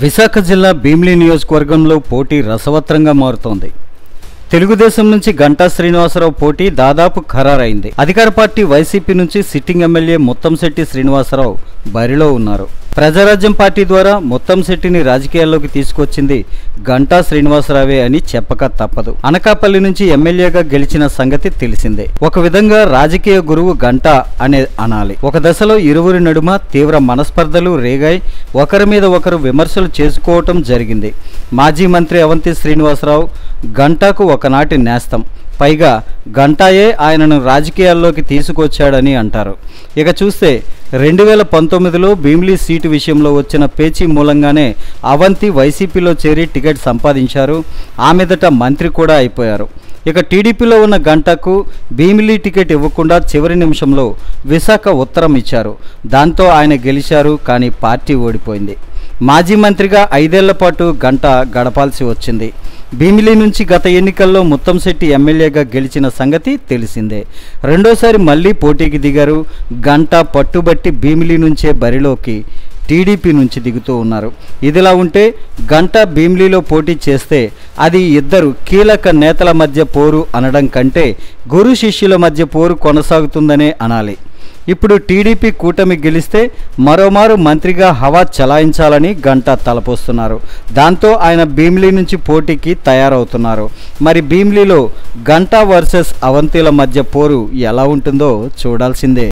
విశాఖ జిల్లా భీమిలి నియోజకవర్గంలో పోటీ రసవత్రంగా మారుతోంది. తెలుగుదేశం నుంచి గంటా శ్రీనివాసరావు పోటీ దాదాపు ఖరారైంది. అధికార పార్టీ వైసీపీ నుంచి సిట్టింగ్ ఎమ్మెల్యే ముత్తంశెట్టి శ్రీనివాసరావు బరిలో ఉన్నారు. ప్రజారాజ్యం పార్టీ ద్వారా ముత్తంశెట్టిని రాజకీయాల్లోకి తీసుకొచ్చింది గంటా శ్రీనివాసరావే అని చెప్పక తప్పదు. అనకాపల్లి నుంచి ఎమ్మెల్యేగా గెలిచిన సంగతి తెలిసిందే. ఒక విధంగా రాజకీయ గురువు గంటా అనే అనాలి. ఒక దశలో ఇరువురి నడుమ తీవ్ర మనస్పర్ధలు రేగాయి. ఒకరి మీద ఒకరు విమర్శలు చేసుకోవటం జరిగింది. మాజీ మంత్రి అవంతి శ్రీనివాసరావు గంటాకు ఒకనాటి నేస్తం. పైగా గంటాయే ఆయనను రాజకీయాల్లోకి తీసుకొచ్చాడని అంటారు. ఇక చూస్తే 2019లో భీమిలి సీటు విషయంలో వచ్చిన పేచీ మూలంగానే అవంతి వైసీపీలో చేరి టికెట్ సంపాదించారు. ఆ మీదట మంత్రి కూడా అయిపోయారు. ఇక టీడీపీలో ఉన్న గంటకు భీమిలి టికెట్ ఇవ్వకుండా చివరి నిమిషంలో విశాఖ ఉత్తరం ఇచ్చారు. దాంతో ఆయన గెలిచారు. కానీ పార్టీ ఓడిపోయింది. మాజీ మంత్రిగా 5 ఏళ్ల పాటు గంట గడపాల్సి వచ్చింది. భీమిలి నుంచి గత ఎన్నికల్లో ముత్తంశెట్టి ఎమ్మెల్యేగా గెలిచిన సంగతి తెలిసిందే. రెండోసారి మళ్లీ పోటీకి దిగారు. గంట పట్టుబట్టి భీమిలి నుంచే బరిలోకి టీడీపీ నుంచి దిగుతూ ఉన్నారు. ఇదిలా ఉంటే గంట భీమిలిలో పోటీ చేస్తే అది ఇద్దరు కీలక నేతల మధ్య పోరు అనడం కంటే గురు శిష్యుల మధ్య పోరు కొనసాగుతుందనే అనాలి. ఇప్పుడు టీడీపీ కూటమి గెలిస్తే మరోమారు మంత్రిగా హవా చలాయించాలని గంటా తలపోస్తున్నారు. దాంతో ఆయన భీమిలి నుంచి పోటీకి తయారవుతున్నారు. మరి భీమిలిలో గంటా వర్సెస్ అవంతిల మధ్య పోరు ఎలా ఉంటుందో చూడాల్సిందే.